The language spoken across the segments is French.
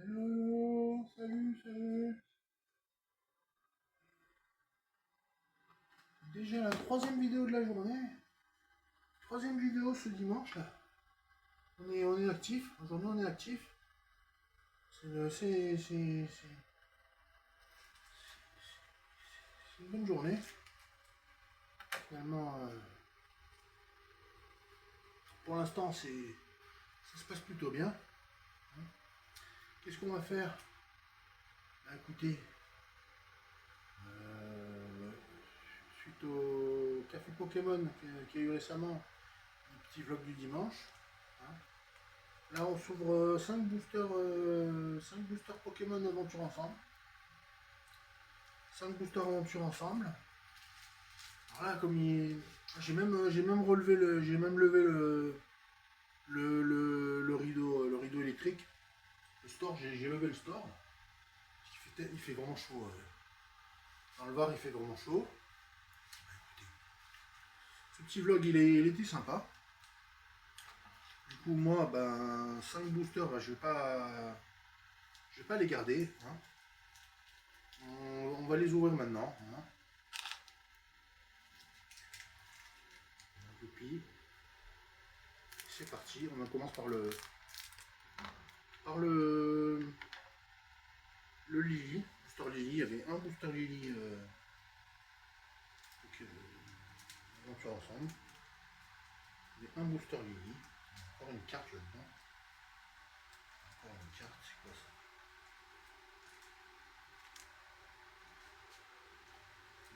Hello, salut, salut. Déjà la troisième vidéo de la journée. Troisième vidéo ce dimanche là. On est actif. Aujourd'hui on est actif. C'est une bonne journée. Finalement, pour l'instant ça se passe plutôt bien. Qu'est-ce qu'on va faire? Bah, écoutez, suite au café Pokémon qu'il y a eu récemment, un petit vlog du dimanche. Hein. Là, on s'ouvre 5 boosters, 5 boosters Pokémon Aventure ensemble. 5 boosters Aventure ensemble. Voilà, comme j'ai même relevé j'ai même levé le rideau électrique. Le store, j'ai levé le store. Il fait vraiment chaud. Dans le Var, il fait vraiment chaud. Écoutez, ce petit vlog, il était sympa. Du coup, moi, ben, 5 boosters, ben, je vais pas les garder. Hein. On va les ouvrir maintenant. Hein. Et puis, c'est parti. On commence par le Lily. Booster Lily. Il y avait un booster Lily. Aventure ensemble. Il y avait un booster Lily. Encore une carte là-dedans. Encore une carte. C'est quoi ça?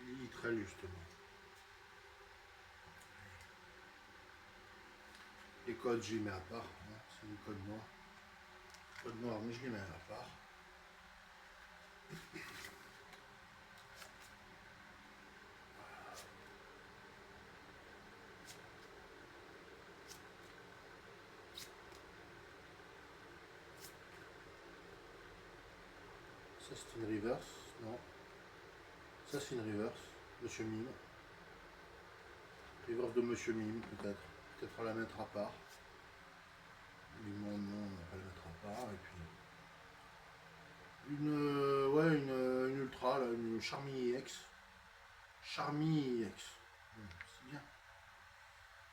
Lily Trail justement. Les codes, je les mets à part. Hein. C'est les codes noirs. Code noir, mais je les mets à part. Ça c'est une reverse, non. Ça c'est une reverse, Monsieur Mime. Reverse de Monsieur Mime peut-être. Peut-être on la mettre à part. Du monde non, on va pas la mettre à part. Et puis ouais, une ultra, là, une Charmy EX. Charmy EX. C'est bien.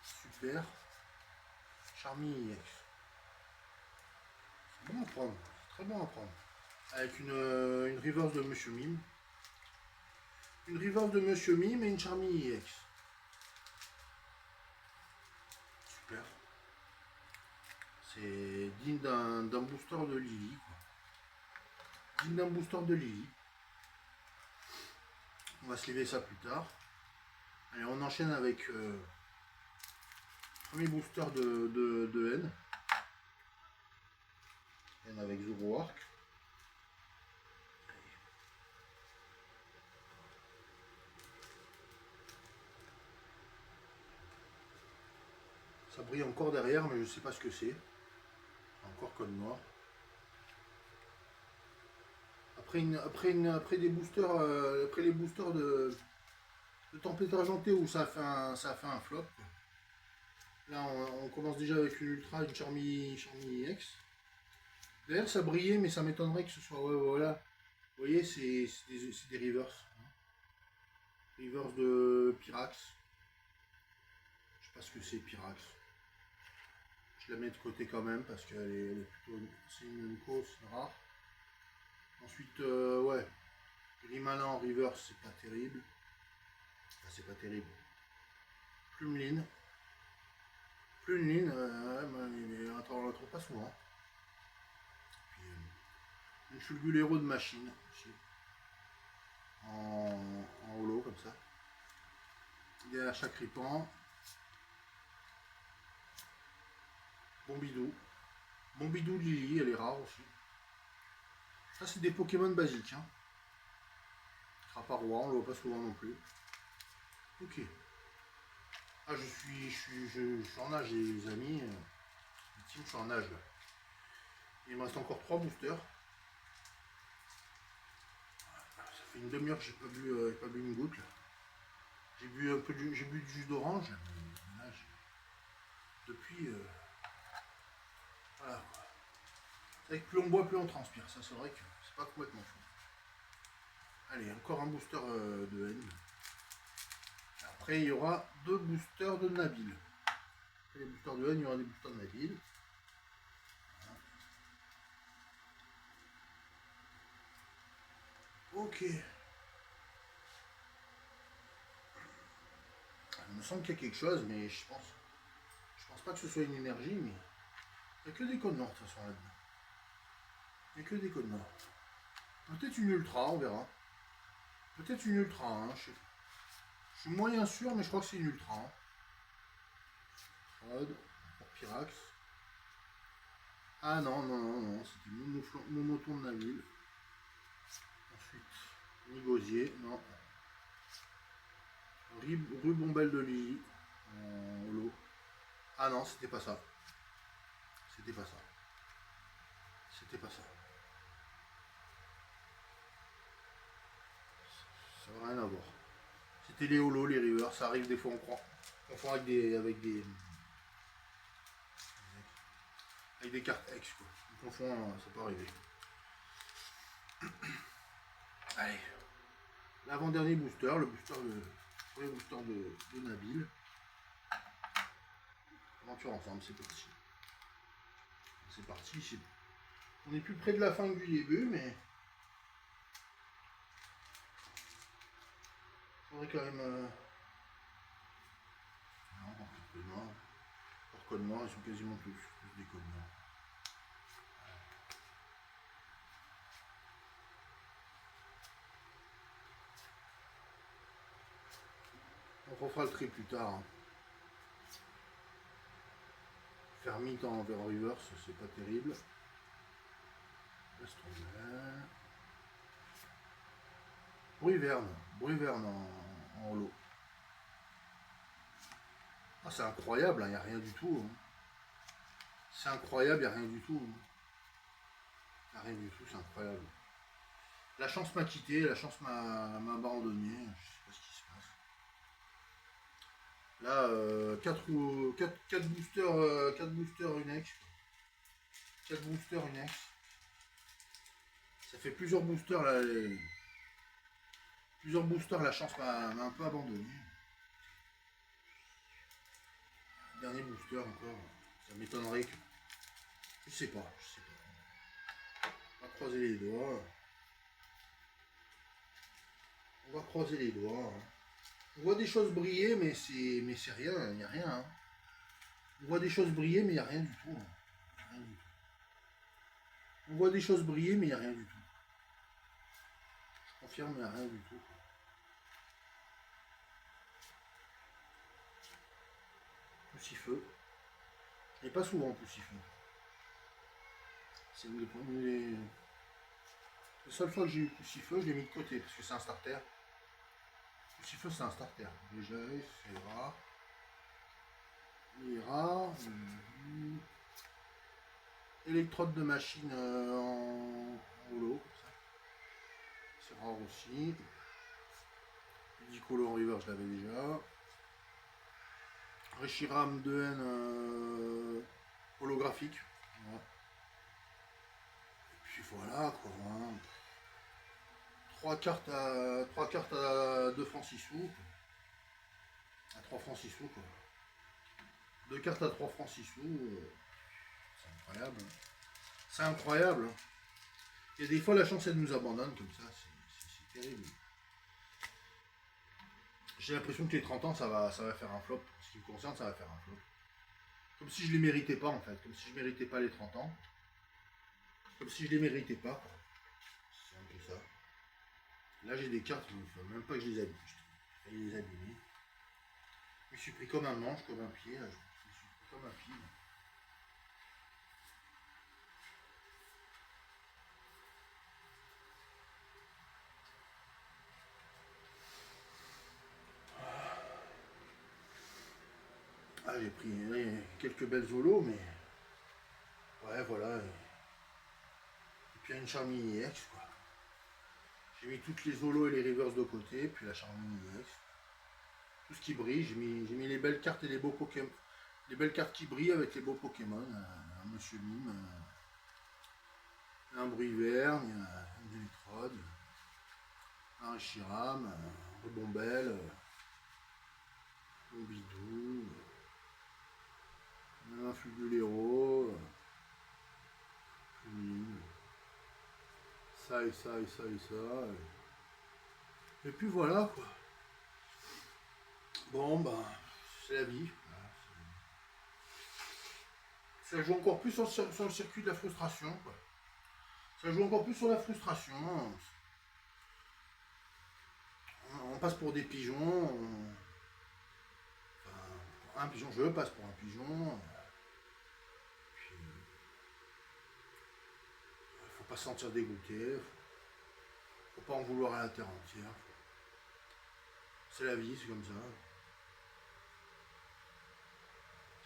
Super. Charmy EX. C'est bon à prendre. C'est très bon à prendre. Avec une reverse de Monsieur Mime. Une reverse de Monsieur Mime et une Charmy EX. Super. C'est digne d'un booster de Lily. Digne d'un booster de Lily. On va se lever ça plus tard. Allez, on enchaîne avec premier booster de N. N avec Zoroark. Ça brille encore derrière, mais je ne sais pas ce que c'est. Encore code noir. Après des boosters, après les boosters de tempête argentée où ça a fait un flop. Là, on commence déjà avec une ultra, une Charmy X. D'ailleurs, ça brillait, mais ça m'étonnerait que ce soit. Ouais, voilà. Vous voyez, c'est des reverse. Reverse de Pyrax. Je sais pas ce que c'est Pyrax. Je la mets de côté quand même parce qu'elle est plutôt. C'est une cause rare. Ensuite, ouais. Grimalin en reverse, c'est pas terrible. Enfin, c'est pas terrible. Plumeline. Plumeline, on la trouve pas souvent. Puis, une Fulgulero de machine aussi. En holo comme ça. Derrière chaque ripan. Bombidou. Bombidou de Lily, elle est rare aussi. Ça, c'est des Pokémon basiques. Hein. Craparois, on le voit pas souvent non plus. Ok. Ah, je suis en nage, les amis. Je suis en nage là. Il me reste encore 3 boosters. Ça fait une demi-heure que j'ai pas bu une goutte là. J'ai bu du jus d'orange. Depuis. Voilà. C'est vrai que plus on boit, plus on transpire. Ça, c'est vrai que c'est pas complètement faux. Allez, encore un booster de N. Après, il y aura 2 boosters de Nabil. Après les boosters de N, il y aura des boosters de Nabil. Ok. Il me semble qu'il y a quelque chose, mais je pense pas que ce soit une énergie, mais il n'y a que des codes noirs de toute façon là-dedans. Il n'y a que des codes noirs. Peut-être une ultra, on verra. Peut-être une ultra, hein. Je suis moyen sûr, mais je crois que c'est une ultra. Hein. Rod, pour Pyrax. Ah non, non, non, non, c'était Momoton de Nabil. Ensuite, Nigosier, non. Rubombelle de Lily, en holo. Ah non, c'était pas ça. C'était pas ça. C'était pas ça. Ça n'a rien à voir. C'était les holos, les rivers, ça arrive des fois on croit. On fait avec des cartes X quoi. On confond, ça peut arriver. Allez. L'avant-dernier booster, le premier booster de Nabil. Aventure ensemble, c'est parti. C'est parti. On est plus près de la fin que du début, mais faudrait quand même. Non, par code noir. Par code noir, ils sont quasiment tous des codes noirs. On refera le tri plus tard. Hein. Faire mythe en vers reverse, c'est pas terrible. Laisse tomber. Bruyverne en holo. Ah, c'est incroyable, il n'y a rien du tout. Hein. C'est incroyable, il n'y a rien du tout. Hein. Il n'y a rien du tout, c'est incroyable. La chance m'a quitté, la chance m'a abandonné, je sais pas ce qui se passe. Là, 4 boosters, 4 boosters Unex. 4 boosters Unex. Ça fait plusieurs boosters là. Plusieurs boosters, la chance m'a un peu abandonné. Dernier booster encore. Ça m'étonnerait que. Je sais pas. On va croiser les doigts. On va croiser les doigts. Hein. On voit des choses briller, mais c'est rien, il n'y a rien. Hein. On voit des choses briller, mais il n'y a rien du tout. Hein. Rien du tout. On voit des choses briller, mais il n'y a rien du tout. Je confirme, il n'y a rien du tout. Poussifeu. Et pas souvent poussifeu. C'est une des la seule fois que j'ai eu poussifeu, je l'ai mis de côté parce que c'est un starter. Poussifeu, c'est un starter. Déjà, c'est rare. Il est rare. Électrode de machine en holo. C'est rare aussi. Ludicolo en river, je l'avais déjà. Reshiram 2N holographique. Voilà. Et puis voilà quoi. Hein. 3 cartes à 2 francs 6 sous. À 3 francs 6 sous quoi. 2 cartes à 3 francs 6 sous. C'est incroyable. C'est incroyable. Et des fois la chance elle nous abandonne comme ça. C'est terrible. J'ai l'impression que les 30 ans ça va faire un flop. En ce qui me concerne, ça va faire un flop. Comme si je les méritais pas en fait. Comme si je méritais pas les 30 ans. Comme si je les méritais pas. C'est un peu ça. Là j'ai des cartes, il ne faut même pas que je les abîme. Je vais les abîmer. Je me suis pris comme un manche, comme un pied. Là. Je me suis pris comme un pied. Ah j'ai pris quelques belles holos, mais. Ouais voilà. Et puis une Charmini X quoi. J'ai mis toutes les holos et les reverse de côté, puis la Charmini X. Tout ce qui brille, j'ai mis les belles cartes et les beaux Pokémon. Les belles cartes qui brillent avec les beaux Pokémon. Monsieur Mime. un Bruyverne, un Dimitrod, un Chiram, un Rebombelle, un Bidou, un Fugulero, ça et ça et ça et ça. Et puis voilà quoi. Bon ben, c'est la vie. Ça joue encore plus sur le circuit de la frustration, quoi. Ça joue encore plus sur la frustration. On passe pour des pigeons. Enfin, un pigeon, je passe pour un pigeon. Puis, faut pas se sentir dégoûté. Faut pas en vouloir à la terre entière. C'est la vie, c'est comme ça.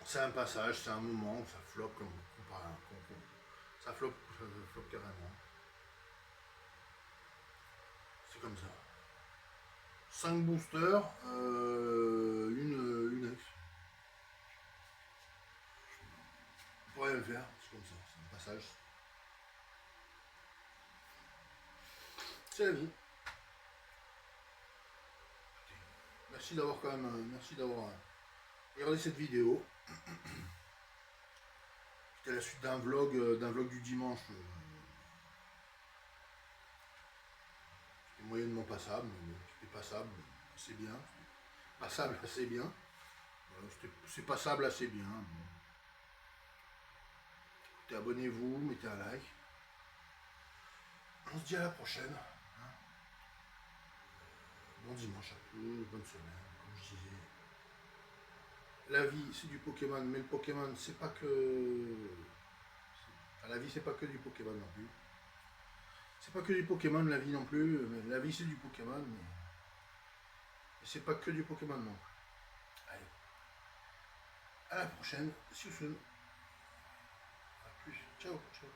C'est un passage, c'est un moment, ça floppe comme ça floppe carrément. C'est comme ça. 5 boosters, une ex. On pourrait le faire, c'est comme ça, c'est un passage. C'est la vie. Merci d'avoir quand même, merci d'avoir regardé cette vidéo. C'était la suite d'un vlog du dimanche. C'était moyennement passable, mais c'était passable, assez bien. Passable, assez bien. C'est passable, assez bien. Écoutez, abonnez-vous, mettez un like. On se dit à la prochaine. Bon dimanche à tous, bonne semaine, comme je disais. La vie, c'est du Pokémon, mais le Pokémon, c'est pas que... Enfin, la vie, c'est pas que du Pokémon non plus. C'est pas que du Pokémon, la vie non plus. Mais la vie, c'est du Pokémon, mais c'est pas que du Pokémon non plus. Allez. À la prochaine. See you soon. A plus. Ciao, ciao.